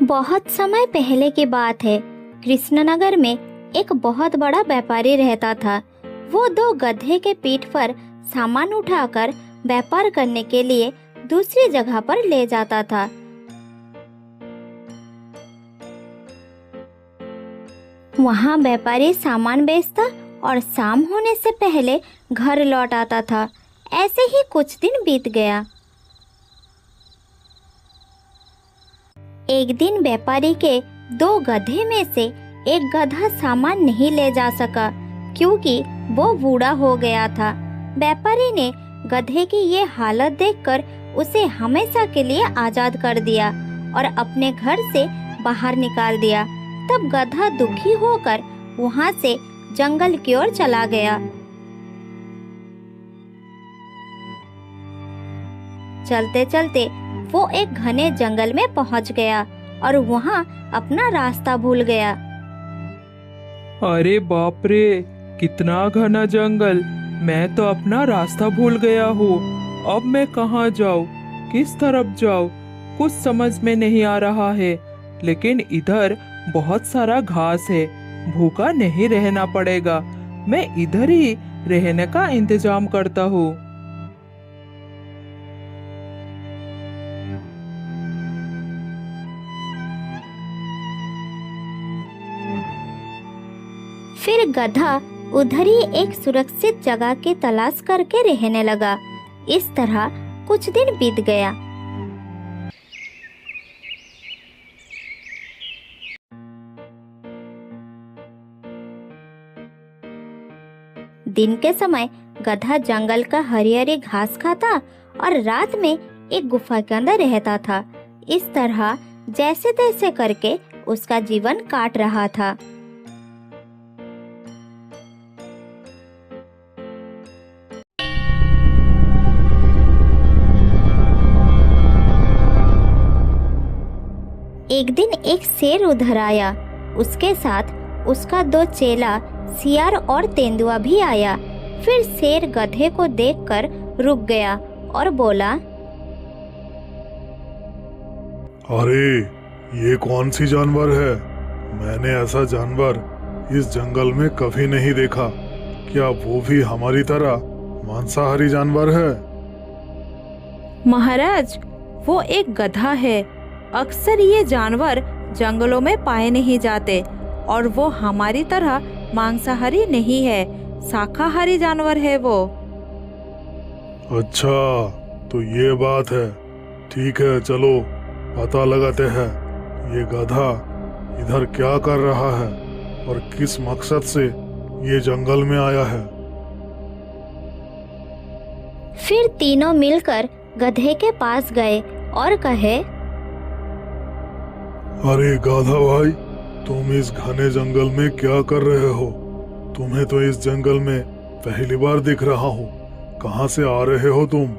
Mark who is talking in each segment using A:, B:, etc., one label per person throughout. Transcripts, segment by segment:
A: बहुत समय पहले की बात है। कृष्णनगर में एक बहुत बड़ा व्यापारी रहता था। वो दो गधे के पीठ पर सामान उठाकर व्यापार करने के लिए दूसरी जगह पर ले जाता था। वहाँ व्यापारी सामान बेचता और शाम होने से पहले घर लौट आता था। ऐसे ही कुछ दिन बीत गया। एक दिन व्यापारी के दो गधे में से एक गधा सामान नहीं ले जा सका क्योंकि वो बूढ़ा हो गया था। व्यापारी ने गधे की ये हालत देखकर उसे हमेशा के लिए आजाद कर दिया और अपने घर से बाहर निकाल दिया। तब गधा दुखी होकर वहां से जंगल की ओर चला गया। चलते चलते वो एक घने जंगल में पहुंच गया और वहां अपना रास्ता भूल गया।
B: अरे बाप रे, कितना घना जंगल! मैं तो अपना रास्ता भूल गया हूँ। अब मैं कहाँ जाऊँ, किस तरफ जाऊँ, कुछ समझ में नहीं आ रहा है। लेकिन इधर बहुत सारा घास है, भूखा नहीं रहना पड़ेगा। मैं इधर ही रहने का इंतजाम करता हूँ।
A: फिर गधा उधर ही एक सुरक्षित जगह की तलाश करके रहने लगा। इस तरह कुछ दिन बीत गया। दिन के समय गधा जंगल का हरी हरी घास खाता और रात में एक गुफा के अंदर रहता था। इस तरह जैसे तैसे करके उसका जीवन काट रहा था। एक दिन एक शेर उधर आया। उसके साथ उसका दो चेला सियार और तेंदुआ भी आया। फिर शेर गधे को देखकर रुक गया और बोला,
C: अरे ये कौन सी जानवर है? मैंने ऐसा जानवर इस जंगल में कभी नहीं देखा। क्या वो भी हमारी तरह मांसाहारी जानवर है?
D: महाराज, वो एक गधा है। अक्सर ये जानवर जंगलों में पाए नहीं जाते और वो हमारी तरह मांसाहारी नहीं है, शाकाहारी जानवर है वो।
C: अच्छा, तो ये बात है। ठीक है, चलो पता लगाते हैं ये गधा इधर क्या कर रहा है और किस मकसद से ये जंगल में आया है।
A: फिर तीनों मिलकर गधे के पास गए और कहे,
C: अरे गाधा भाई, तुम इस घने जंगल में क्या कर रहे हो? तुम्हें तो इस जंगल में पहली बार दिख रहा हूँ। कहाँ से आ रहे हो तुम?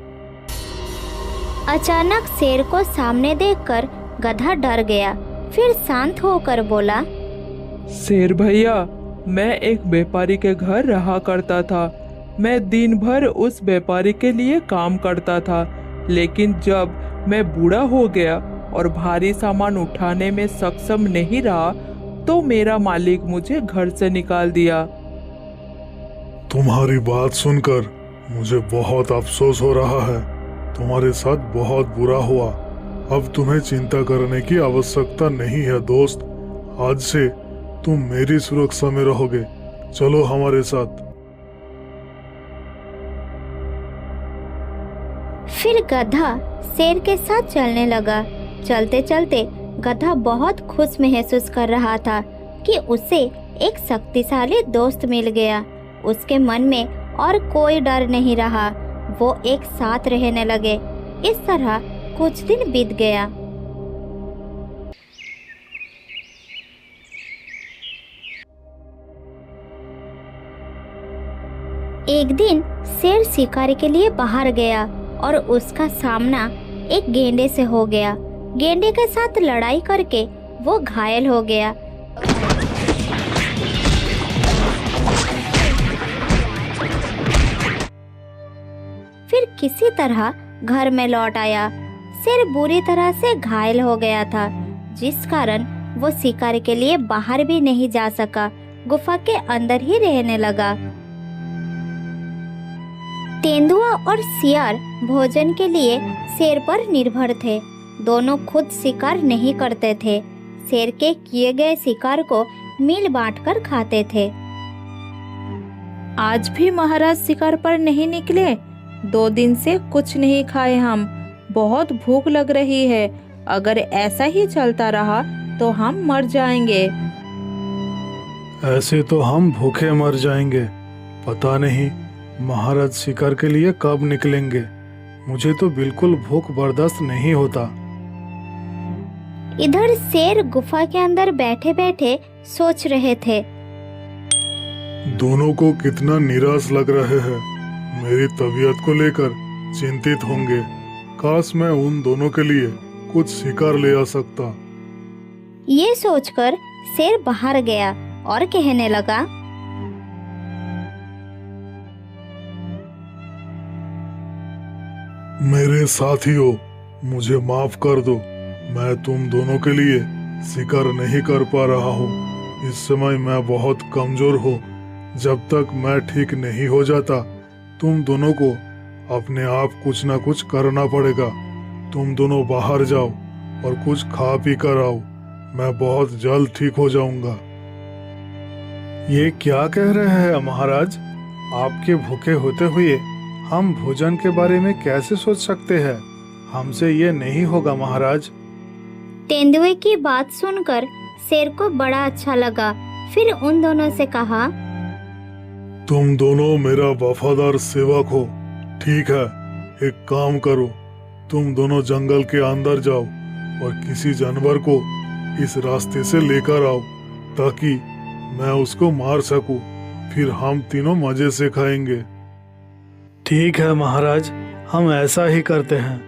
A: अचानक शेर को सामने देखकर गधा डर गया। फिर शांत होकर बोला,
B: शेर भैया, मैं एक व्यापारी के घर रहा करता था। मैं दिन भर उस व्यापारी के लिए काम करता था। लेकिन जब मैं बूढ़ा हो गया और भारी सामान उठाने में सक्षम नहीं रहा तो मेरा मालिक मुझे घर से निकाल दिया।
C: तुम्हारी बात सुनकर मुझे बहुत अफसोस हो रहा है। तुम्हारे साथ बहुत बुरा हुआ। अब तुम्हें चिंता करने की आवश्यकता नहीं है दोस्त। आज से तुम मेरी सुरक्षा में रहोगे। चलो हमारे साथ।
A: फिर गधा शेर के साथ चलने लगा। चलते चलते गधा बहुत खुश महसूस कर रहा था कि उसे एक शक्तिशाली दोस्त मिल गया। उसके मन में और कोई डर नहीं रहा। वो एक साथ रहने लगे। इस तरह कुछ दिन बीत गया। एक दिन शेर शिकार के लिए बाहर गया और उसका सामना एक गेंडे से हो गया। गेंडे के साथ लड़ाई करके वो घायल हो गया। फिर किसी तरह घर में लौट आया। शेर बुरी तरह से घायल हो गया था। जिस कारण वो शिकार के लिए बाहर भी नहीं जा सका, गुफा के अंदर ही रहने लगा। तेंदुआ और सियार भोजन के लिए शेर पर निर्भर थे। दोनों खुद शिकार नहीं करते थे, शेर के किए गए शिकार को मिल बांटकर खाते थे।
D: आज भी महाराज शिकार पर नहीं निकले? 2 दिन से कुछ नहीं खाए हम, बहुत भूख लग रही है। अगर ऐसा ही चलता रहा तो हम मर जाएंगे।
C: ऐसे तो हम भूखे मर जाएंगे। पता नहीं महाराज शिकार के लिए कब निकलेंगे। मुझे तो बिल्कुल भूख बर्दाश्त नहीं होता।
A: इधर शेर गुफा के अंदर बैठे बैठे सोच रहे थे।
C: दोनों को कितना निराश लग रहे हैं। मेरी तबीयत को लेकर चिंतित होंगे। काश मैं उन दोनों के लिए कुछ शिकार ले आ सकता।
A: ये सोचकर शेर बाहर गया और कहने लगा,
C: मेरे साथियों, मुझे माफ कर दो। मैं तुम दोनों के लिए शिकार नहीं कर पा रहा हूँ। इस समय मैं बहुत कमजोर हूँ। जब तक मैं ठीक नहीं हो जाता, तुम दोनों को अपने आप कुछ ना कुछ करना पड़ेगा। तुम दोनों बाहर जाओ और कुछ खा पी कर आओ। मैं बहुत जल्द ठीक हो जाऊंगा। ये क्या कह रहे हैं महाराज? आपके भूखे होते हुए हम भोजन के बारे में कैसे सोच सकते हैं? हमसे ये नहीं होगा महाराज।
A: तेंदुए की बात सुनकर शेर को बड़ा अच्छा लगा। फिर उन दोनों से कहा,
C: तुम दोनों मेरा वफादार सेवक हो। ठीक है, एक काम करो, तुम दोनों जंगल के अंदर जाओ और किसी जानवर को इस रास्ते से लेकर आओ ताकि मैं उसको मार सकूं। फिर हम तीनों मजे से खाएंगे। ठीक है महाराज, हम ऐसा ही करते हैं।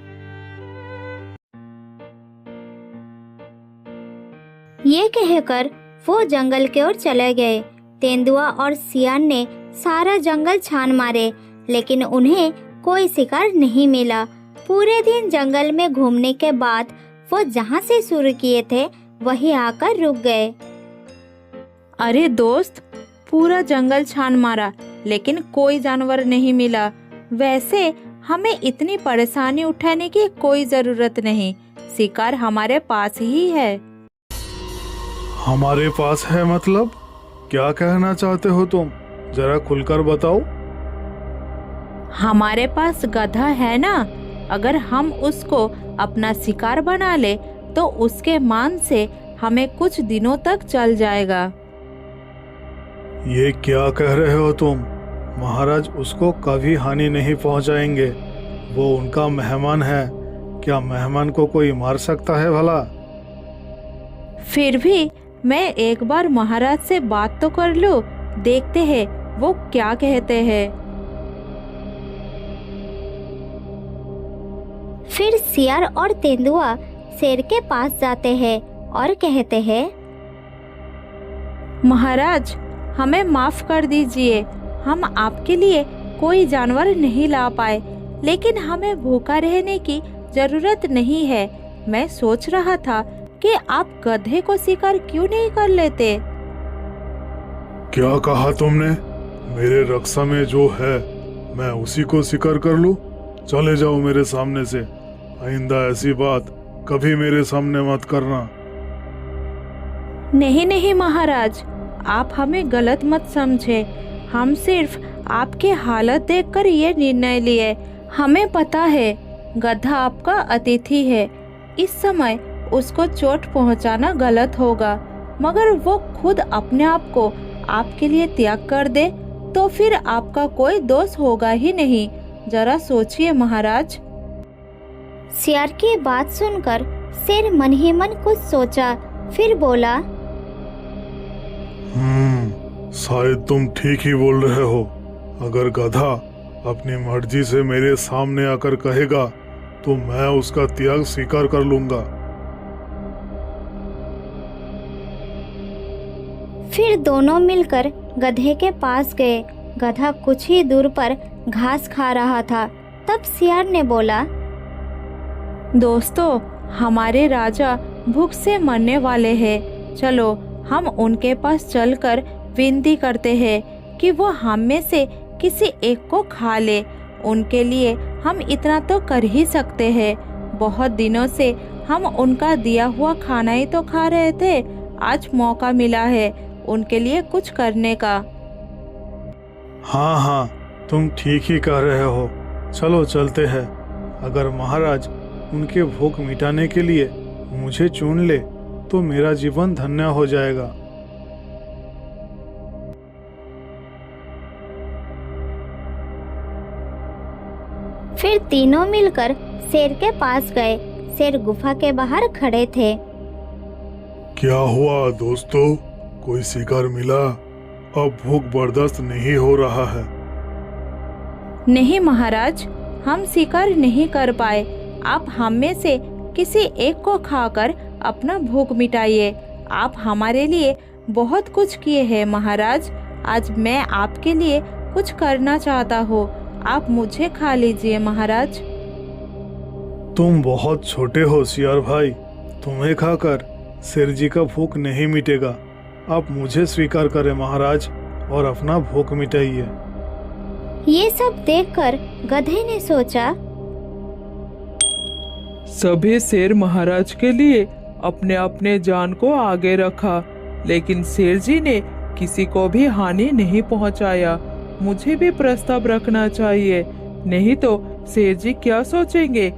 A: ये कहकर वो जंगल की ओर चले गए। तेंदुआ और सियार ने सारा जंगल छान मारे, लेकिन उन्हें कोई शिकार नहीं मिला। पूरे दिन जंगल में घूमने के बाद वो जहाँ से शुरू किए थे वहीं आकर रुक गए।
D: अरे दोस्त, पूरा जंगल छान मारा लेकिन कोई जानवर नहीं मिला। वैसे हमें इतनी परेशानी उठाने की कोई जरूरत नहीं, शिकार हमारे पास ही है।
C: हमारे पास है मतलब? क्या कहना चाहते हो तुम? जरा खुलकर बताओ।
D: हमारे पास गधा है ना, अगर हम उसको अपना शिकार बना ले तो उसके मांस से हमें कुछ दिनों तक चल जाएगा।
C: ये क्या कह रहे हो तुम? महाराज उसको कभी हानि नहीं पहुंचाएंगे। वो उनका मेहमान है। क्या मेहमान को कोई मार सकता है भला?
D: फिर भी मैं एक बार महाराज से बात तो कर लूं, देखते हैं वो क्या कहते हैं।
A: फिर सियार और तेंदुआ शेर के पास जाते हैं और कहते हैं,
D: महाराज हमें माफ कर दीजिए, हम आपके लिए कोई जानवर नहीं ला पाए, लेकिन हमें भूखा रहने की जरूरत नहीं है। मैं सोच रहा था कि आप गधे को शिकार क्यों नहीं कर लेते।
C: क्या कहा तुमने? मेरे रक्षा में जो है मैं उसी को शिकार कर लूं? चले जाओ मेरे सामने से। आइंदा ऐसी बात कभी मेरे सामने मत करना।
D: नहीं नहीं महाराज, आप हमें गलत मत समझे। हम सिर्फ आपके हालत देखकर ये निर्णय लिए। हमें पता है गधा आपका अतिथि है, इस समय उसको चोट पहुंचाना गलत होगा, मगर वो खुद अपने आप को आपके लिए त्याग कर दे तो फिर आपका कोई दोष होगा ही नहीं। जरा सोचिए महाराज।
A: सियार की बात सुनकर शेर मन ही मन कुछ सोचा, फिर बोला,
C: शायद तुम ठीक ही बोल रहे हो। अगर गधा अपनी मर्जी से मेरे सामने आकर कहेगा तो मैं उसका त्याग स्वीकार कर लूंगा।
A: फिर दोनों मिलकर गधे के पास गए। गधा कुछ ही दूर पर घास खा रहा था। तब सियार ने बोला,
D: दोस्तों हमारे राजा भूख से मरने वाले हैं। चलो हम उनके पास चलकर विनती करते हैं कि वो हम में से किसी एक को खा ले। उनके लिए हम इतना तो कर ही सकते हैं। बहुत दिनों से हम उनका दिया हुआ खाना ही तो खा रहे थे। आज मौका मिला है उनके लिए कुछ करने का।
C: हाँ हाँ, तुम ठीक ही कह रहे हो। चलो चलते हैं। अगर महाराज उनके भूख मिटाने के लिए मुझे चुन ले तो मेरा जीवन धन्य हो जाएगा।
A: फिर तीनों मिलकर शेर के पास गए। शेर गुफा के बाहर खड़े थे।
C: क्या हुआ दोस्तों, कोई शिकार मिला? अब भूख बर्दाश्त नहीं हो रहा है।
D: नहीं महाराज, हम शिकार नहीं कर पाए। आप हम में से किसी एक को खाकर अपना भूख मिटाइए। आप हमारे लिए बहुत कुछ किए हैं महाराज। आज मैं आपके लिए कुछ करना चाहता हूँ। आप मुझे खा लीजिए महाराज।
C: तुम बहुत छोटे हो सियार भाई, तुम्हें खाकर शेर जी का भूख नहीं मिटेगा। आप मुझे स्वीकार करें महाराज और अपना भूख मिटाइए।
A: ये सब देखकर गधे ने सोचा,
B: सभी शेर महाराज के लिए अपने अपने जान को आगे रखा, लेकिन शेर जी ने किसी को भी हानि नहीं पहुंचाया। मुझे भी प्रस्ताव रखना चाहिए, नहीं तो शेर जी क्या सोचेंगे?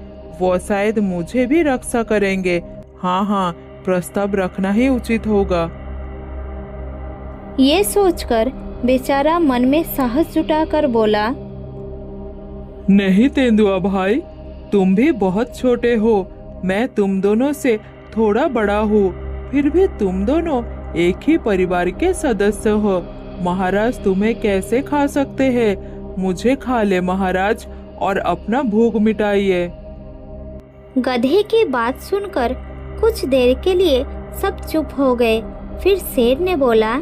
B: वो शायद मुझे भी रक्षा करेंगे। हाँ हाँ, प्रस्ताव रखना ही उचित होगा।
A: ये सोचकर बेचारा मन में साहस जुटाकर बोला,
B: नहीं तेंदुआ भाई, तुम भी बहुत छोटे हो। मैं तुम दोनों से थोड़ा बड़ा हूँ, फिर भी तुम दोनों एक ही परिवार के सदस्य हो। महाराज तुम्हें कैसे खा सकते हैं? मुझे खा ले महाराज और अपना भूख मिटाइए।
A: गधे की बात सुनकर कुछ देर के लिए सब चुप हो गए। फिर शेर ने बोला,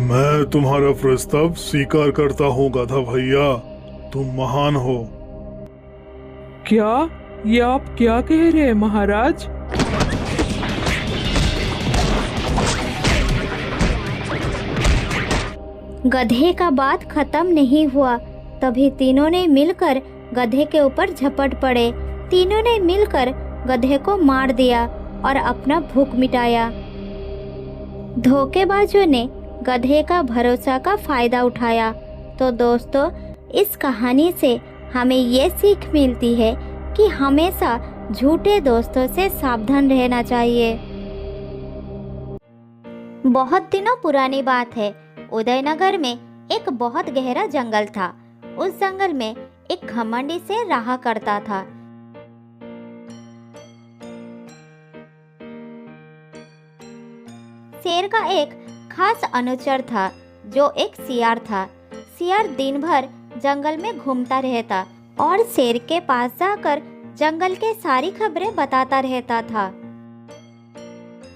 C: मैं तुम्हारा प्रस्ताव स्वीकार करता हूँ गधा भैया, तुम महान हो।
B: क्या? ये आप क्या कह रहे हैं महाराज?
A: गधे का बात खत्म नहीं हुआ। तभी तीनों ने मिलकर गधे के ऊपर झपट पड़े। तीनों ने मिलकर गधे को मार दिया और अपना भूख मिटाया। धोखेबाजों ने गधे का भरोसा का फायदा उठाया। तो दोस्तों, इस कहानी से हमें ये सीख मिलती है कि हमेशा झूठे दोस्तों से सावधान रहना चाहिए। बहुत दिनों पुरानी बात है। उदयनगर में एक बहुत गहरा जंगल था। उस जंगल में एक घमंडी शेर रहा करता था। शेर का एक खास अनुचर था जो एक सियार था। सियार दिन भर जंगल में घूमता रहता और शेर के पास जाकर जंगल के सारी खबरें बताता रहता था।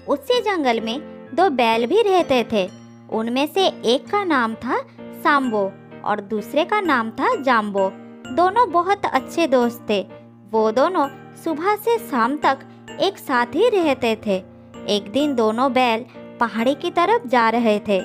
A: उसी जंगल में दो बैल भी रहते थे। उनमें से एक का नाम था सांबो और दूसरे का नाम था जाम्बो। दोनों बहुत अच्छे दोस्त थे। वो दोनों सुबह से शाम तक एक साथ ही रहते थे। एक दिन दोनों बैल पहाड़ी की तरफ जा रहे थे।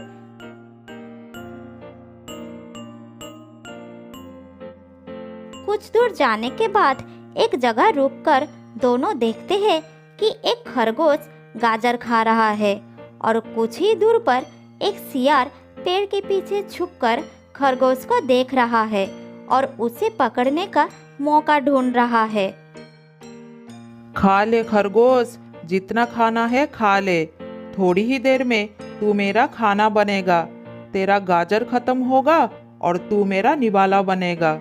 A: कुछ दूर जाने के बाद एक जगह रुककर दोनों देखते हैं कि एक खरगोश गाजर खा रहा है और कुछ ही दूर पर एक सियार पेड़ के पीछे छुपकर खरगोश को देख रहा है और उसे पकड़ने का मौका ढूंढ रहा है।
E: खा ले खरगोश, जितना खाना है खा ले। थोड़ी ही देर में तू मेरा खाना बनेगा। तेरा गाजर खत्म होगा और तू मेरा निवाला बनेगा।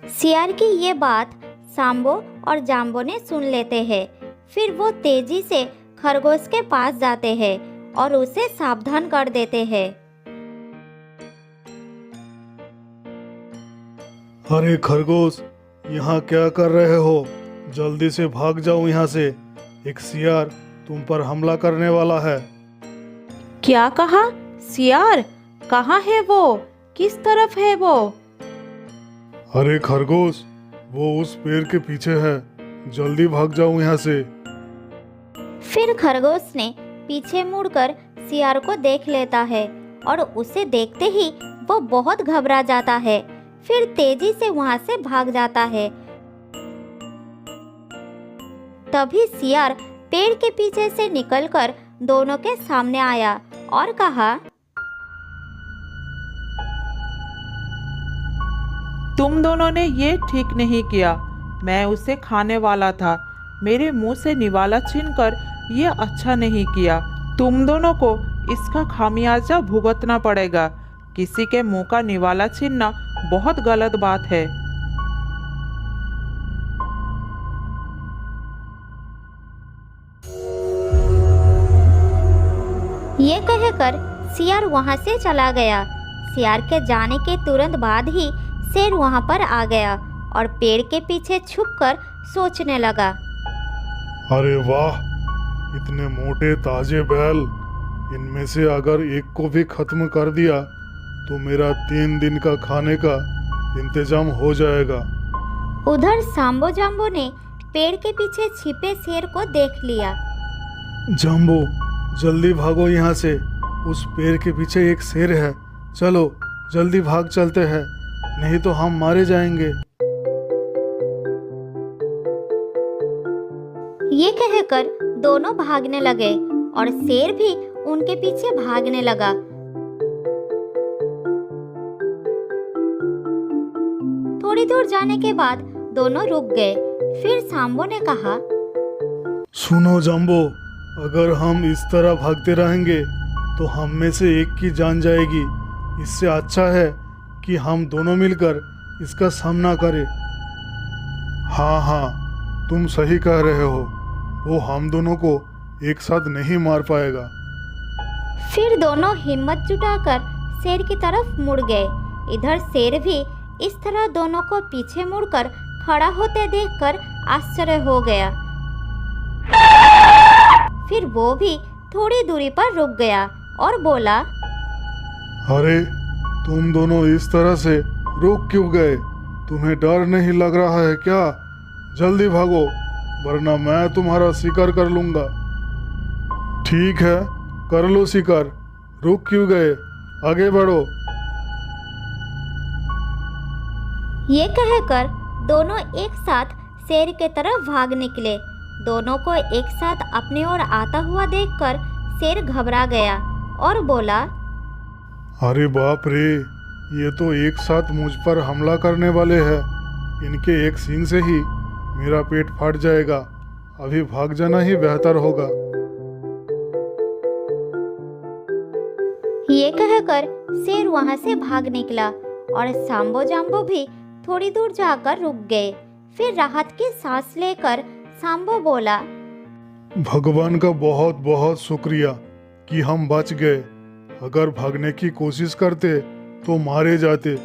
A: सियार की ये बात सांबो और जाम्बो ने सुन लेते हैं। फिर वो तेजी से खरगोश के पास जाते हैं और उसे सावधान कर देते हैं।
C: अरे खरगोश, यहाँ क्या कर रहे हो? जल्दी से भाग जाओ यहाँ से। एक सियार तुम पर हमला करने वाला है।
D: क्या कहा? सियार? कहाँ है वो? किस तरफ है वो?
C: अरे खरगोश, वो उस पेड़ के पीछे है। जल्दी भाग जाओ यहाँ से।
A: फिर खरगोश ने पीछे मुड़कर सियार को देख लेता है और उसे देखते ही वो बहुत घबरा जाता है। फिर तेजी से वहां से भाग जाता है। तभी सियार पेड़ के पीछे से निकलकर दोनों के सामने आया और कहा,
E: तुम दोनों ने ये ठीक नहीं किया। मैं उसे खाने वाला था। मेरे मुंह से निवाला छीनकर ये अच्छा नहीं किया। तुम दोनों को इसका खामियाजा भुगतना पड़ेगा। किसी के मुंह का निवाला छीनना बहुत गलत बात है।
A: ये कहकर सियार वहां से चला गया। सियार के जाने के तुरंत बाद ही शेर वहां पर आ गया और पेड़ के पीछे छुपकर सोचने लगा।
C: अरे वाह, इतने मोटे ताजे बैल, इनमें से अगर एक को भी खत्म कर दिया तो मेरा 3 दिन का खाने का इंतजाम हो जाएगा।
A: उधर सांबो जाम्बो ने पेड़ के पीछे छिपे शेर को देख लिया।
C: जाम्बो, जल्दी भागो यहाँ से। उस पेड़ के पीछे एक शेर है। चलो जल्दी भाग चलते हैं, नहीं तो हम मारे जाएंगे।
A: ये कहकर दोनों भागने लगे और शेर भी उनके पीछे भागने लगा। थोड़ी दूर जाने के बाद दोनों रुक गए। फिर सांबो ने कहा,
C: सुनो जाम्बो, अगर हम इस तरह भागते रहेंगे तो हम में से एक की जान जाएगी। इससे अच्छा है कि हम दोनों मिलकर इसका सामना करें। हाँ हाँ, तुम सही कह रहे हो। वो हम दोनों को एक साथ नहीं मार पाएगा।
A: फिर दोनों हिम्मत जुटाकर शेर की तरफ मुड़ गए। इधर शेर भी इस तरह दोनों को पीछे मुड़कर खड़ा होते देखकर आश्चर्य हो गया। फिर वो भी थोड़ी दूरी पर रुक गया और बोला,
C: अरे तुम दोनों इस तरह से रुक क्यों गए? तुम्हें डर नहीं लग रहा है क्या? जल्दी भागो, वरना मैं तुम्हारा शिकार कर लूंगा। ठीक है, कर लो शिकार। रुक क्यों गए? आगे बढ़ो।
A: ये कहकर दोनों एक साथ शेर के तरफ भाग निकले। दोनों को एक साथ अपनी ओर आता हुआ देखकर शेर घबरा गया और बोला,
C: अरे बाप रे, ये तो एक साथ मुझ पर हमला करने वाले हैं। इनके एक सींग से ही मेरा पेट फाट जाएगा। अभी भाग जाना ही बेहतर होगा।
A: ये कहकर शेर वहां से भाग निकला और सांबो जाम्बो भी थोड़ी दूर जाकर रुक गए। फिर राहत की सांस लेकर सांबो बोला,
C: भगवान का बहुत बहुत शुक्रिया कि हम बच गए। अगर भागने की कोशिश करते तो मारे जाते।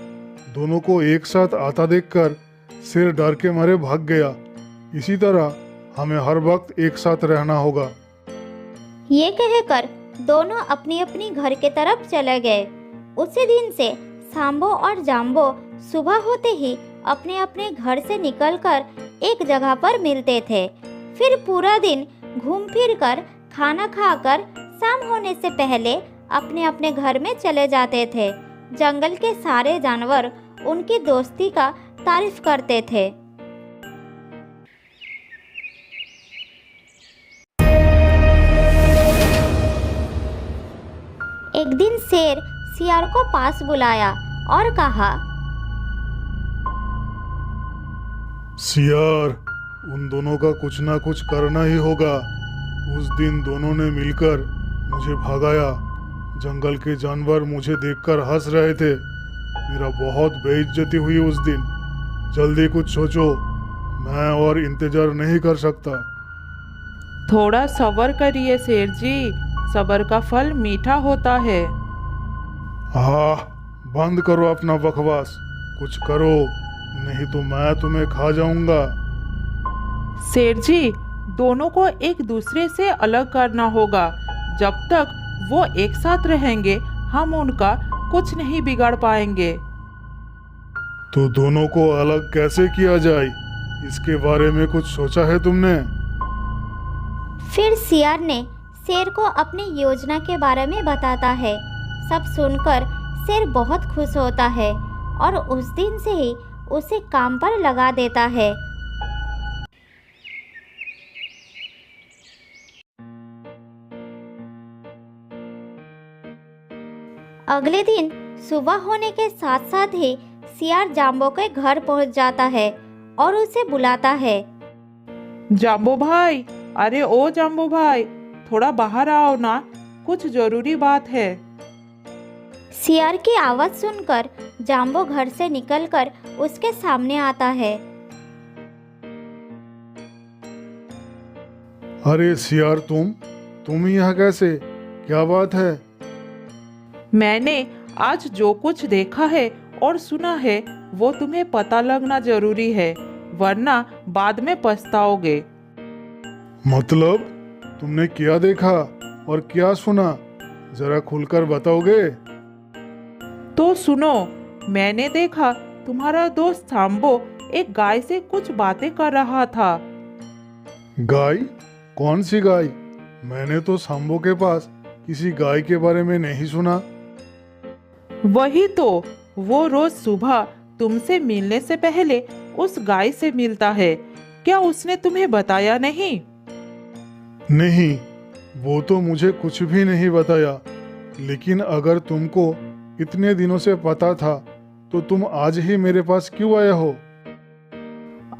C: दोनों को एक साथ आता देखकर शेर डर के मारे भाग गया। इसी तरह हमें हर वक्त एक साथ रहना होगा।
A: ये कहकर दोनों अपनी अपनी घर के तरफ चले गए। उसी दिन से सांबो और जाम्बो सुबह होते ही अपने अपने घर से निकलकर एक जगह पर मिलते थे। फिर पूरा दिन घूम फिर कर खाना खाकर शाम होने से पहले अपने अपने घर में चले जाते थे। जंगल के सारे जानवर उनकी दोस्ती का तारीफ करते थे। एक दिन शेर सियार को पास बुलाया और कहा,
C: सियार, उन दोनों का कुछ ना कुछ करना ही होगा। उस दिन दोनों ने मिलकर मुझे भगाया। जंगल के जानवर मुझे देखकर हंस रहे थे। मेरा बहुत बेइज्जती हुई उस दिन। जल्दी कुछ सोचो, मैं और इंतजार नहीं कर सकता।
E: थोड़ा सब्र करिए शेर जी, सब्र का फल मीठा होता है।
C: हाँ, बंद करो अपना बकवास। कुछ करो, नहीं तो मैं तुम्हें खा जाऊंगा।
E: शेर जी, दोनों को एक दूसरे से अलग करना होगा। जब तक वो एक साथ रहेंगे हम उनका कुछ नहीं बिगाड़ पाएंगे।
C: तो दोनों को अलग कैसे किया जाए? इसके बारे में कुछ सोचा है तुमने?
A: फिर सियार ने शेर को अपनी योजना के बारे में बताता है। सब सुनकर शेर बहुत खुश होता है और उस दिन से ही उसे काम पर लगा देता है। अगले दिन सुबह होने के साथ साथ ही सियार जाम्बो के घर पहुंच जाता है और उसे बुलाता है।
E: जाम्बो भाई, अरे ओ जाम्बो भाई, थोड़ा बाहर आओ ना, कुछ जरूरी बात है।
A: सियार की आवाज सुनकर जाम्बो घर से निकलकर उसके सामने आता है।
C: अरे सियार, तुम यहाँ कैसे? क्या बात है?
E: मैंने आज जो कुछ देखा है और सुना है वो तुम्हें पता लगना जरूरी है, वरना बाद में पछताओगे।
C: मतलब तुमने क्या देखा और क्या सुना? जरा खुलकर बताओगे?
E: तो सुनो, मैंने देखा तुम्हारा दोस्त सांबो एक गाय से कुछ बातें कर रहा था।
C: गाय? कौन सी गाय? मैंने तो सांबो के पास किसी गाय के बारे में नहीं सुना।
E: वही तो, वो रोज सुबह तुमसे मिलने से पहले उस गाय से मिलता है। क्या उसने तुम्हें बताया नहीं?
C: नहीं, वो तो मुझे कुछ भी नहीं बताया। लेकिन अगर तुमको इतने दिनों से पता था तो तुम आज ही मेरे पास क्यों आए हो?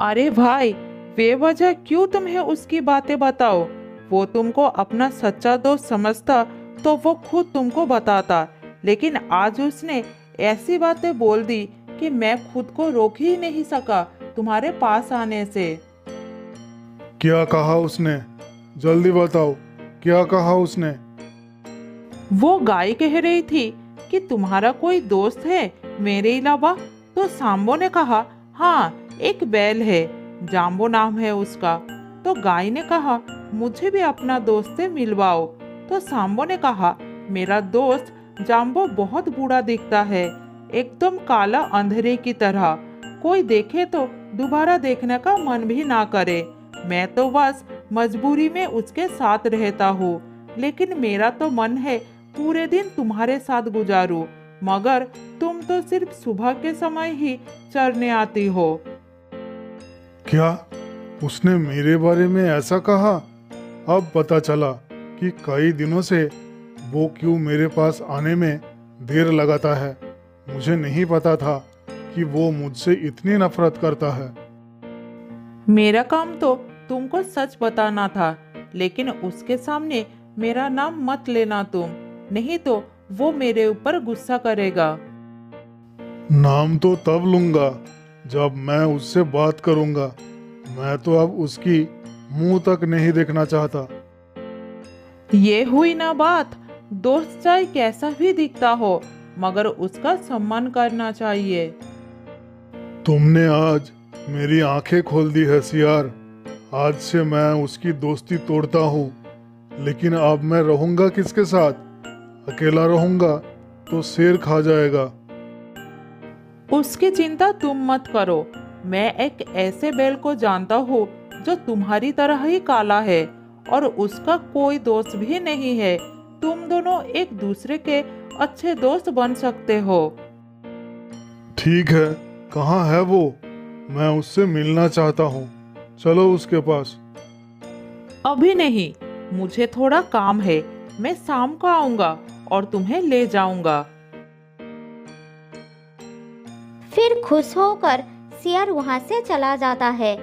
E: अरे भाई, बेवजह क्यों तुम्हें उसकी बातें बताओ? वो तुमको अपना सच्चा दोस्त समझता तो वो खुद तुमको बताता, लेकिन आज उसने ऐसी बातें बोल दी कि मैं खुद को रोक ही नहीं सका तुम्हारे पास आने से।
C: क्या कहा उसने? जल्दी बताओ, क्या कहा उसने?
E: वो गाय कह रही थी कि तुम्हारा कोई दोस्त है मेरे अलावा? तो सांबो ने कहा, हाँ, एक बैल है, जाम्बो नाम है उसका। तो गाय ने कहा, मुझे भी अपना दोस्त से मिलवाओ। तो सांबो ने कहा, मेरा दोस्त जाम्बो बहुत बूढ़ा दिखता है, एकदम काला अंधेरे की तरह, कोई देखे तो दोबारा देखने का मन भी ना करे। मैं तो बस मजबूरी में उसके साथ रहता हूँ, लेकिन मेरा तो मन है पूरे दिन तुम्हारे साथ गुजारूं, मगर तुम तो सिर्फ सुबह के समय ही चरने आती हो।
C: क्या उसने मेरे बारे में ऐसा कहा? अब पता चला कि कई दिनों से वो क्यों मेरे पास आने में देर लगाता है। मुझे नहीं पता था कि वो मुझसे इतनी नफरत करता है।
E: मेरा काम तो तुमको सच बताना था, लेकिन उसके सामने मेरा नाम मत लेना तुम, नहीं तो वो मेरे ऊपर गुस्सा करेगा।
C: नाम तो तब लूंगा जब मैं उससे बात करूंगा। मैं तो अब उसकी मुंह तक नहीं देखना चाहता।
E: ये हुई ना बात। दोस्त चाहे कैसा भी दिखता हो, मगर उसका सम्मान करना चाहिए।
C: तुमने आज मेरी आंखें खोल दी है सियार। आज से मैं उसकी दोस्ती तोड़ता हूँ, लेकिन अब मैं रहूंगा किसके साथ? अकेला रहूंगा तो शेर खा जाएगा।
E: उसकी चिंता तुम मत करो। मैं एक ऐसे बैल को जानता हूँ जो तुम्हारी तरह ही काला है और उसका कोई दोस्त भी नहीं है। तुम दोनों एक दूसरे के अच्छे दोस्त बन सकते हो।
C: ठीक है, कहाँ है वो? मैं उससे मिलना चाहता हूँ। चलो उसके पास।
E: अभी नहीं, मुझे थोड़ा काम है। मैं शाम को आऊंगा और तुम्हें ले जाऊंगा।
A: फिर खुश होकर सियार वहां से चला जाता है।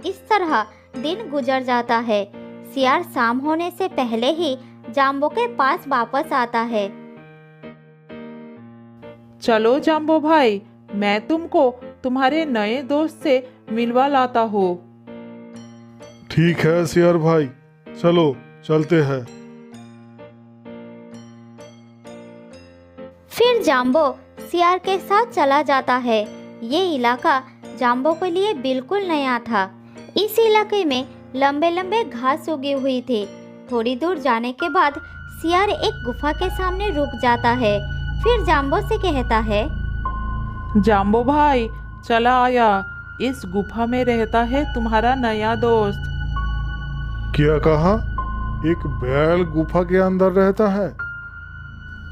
A: इस तरह दिन गुजर जाता है। सियार शाम होने से पहले ही जाम्बो के पास वापस आता है।
E: चलो जाम्बो भाई, मैं तुमको तुम्हारे नए दोस्त से मिलवा लाता हूँ।
C: ठीक है सियार भाई, चलो चलते हैं।
A: फिर जाम्बो सियार के साथ चला जाता है। ये इलाका जाम्बो के लिए बिल्कुल नया था। इस इलाके में लंबे लंबे घास उगी हुई थी। थोड़ी दूर जाने के बाद सियार एक गुफा के सामने रुक जाता है। फिर जाम्बो से कहता है,
E: जाम्बो भाई, चला आया। इस गुफा में रहता है तुम्हारा नया दोस्त।
C: क्या कहा? एक बैल गुफा के अंदर रहता है?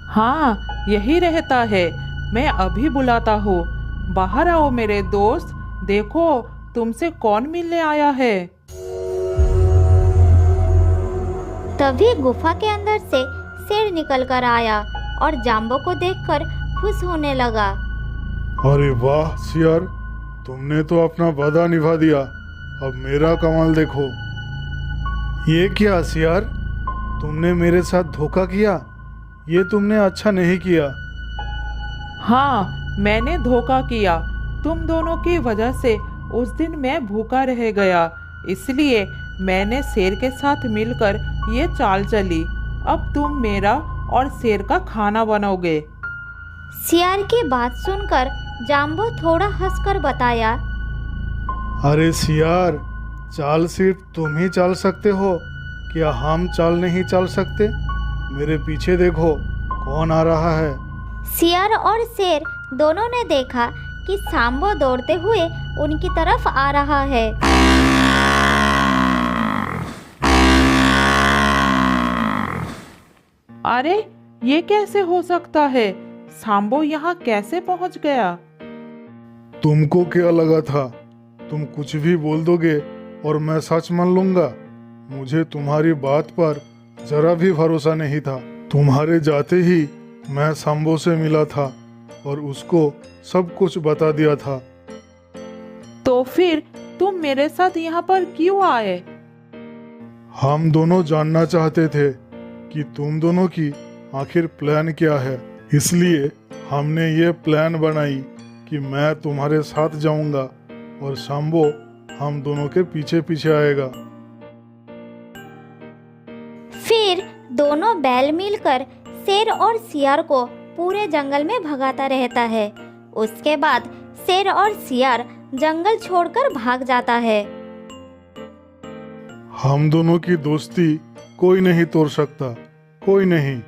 E: हाँ, यही रहता है। मैं अभी बुलाता हूँ। बाहर आओ मेरे दोस्त, देखो तुमसे कौन मिलने आया है।
A: तभी गुफा के अंदर से शेर निकल कर आया और जाम्बो को देखकर खुश होने लगा।
C: अरे वाह सियार, तुमने तो अपना वादा निभा दिया। अब मेरा कमाल देखो। ये क्या सियार, तुमने मेरे साथ धोखा किया। ये तुमने अच्छा नहीं किया।
E: हाँ, मैंने धोखा किया। तुम दोनों की वजह से उस दिन मैं भूखा रह गया, इसलिए मैंने शेर के साथ मिलकर ये चाल चली। अब तुम मेरा और शेर का खाना बनाओगे।
A: सियार की बात सुनकर जाम्बो थोड़ा हंसकर बताया,
C: अरे सियार, चाल सिर्फ तुम ही चल सकते हो, क्या हम चाल नहीं चल सकते? मेरे पीछे देखो, कौन आ रहा है।
A: सियार और शेर दोनों ने देखा कि सांबो दौड़ते हुए उनकी तरफ आ रहा है।
E: अरे ये कैसे हो सकता है? सांबो यहाँ कैसे पहुँच गया?
C: तुमको क्या लगा था तुम कुछ भी बोल दोगे और मैं सच मान लूंगा? मुझे तुम्हारी बात पर जरा भी भरोसा नहीं था। तुम्हारे जाते ही मैं सांबो से मिला था और उसको सब कुछ बता दिया था।
E: तो फिर तुम मेरे साथ यहाँ पर क्यों आए?
C: हम दोनों जानना चाहते थे कि तुम दोनों की आखिर प्लान क्या है, इसलिए हमने ये प्लान बनाई कि मैं तुम्हारे साथ जाऊंगा और सांबो हम दोनों के पीछे पीछे आएगा।
A: फिर दोनों बैल मिलकर शेर और सियार को पूरे जंगल में भगाता रहता है। उसके बाद शेर और सियार जंगल छोड़कर भाग जाता है।
C: हम दोनों की दोस्ती कोई नहीं तोड़ सकता, कोई नहीं।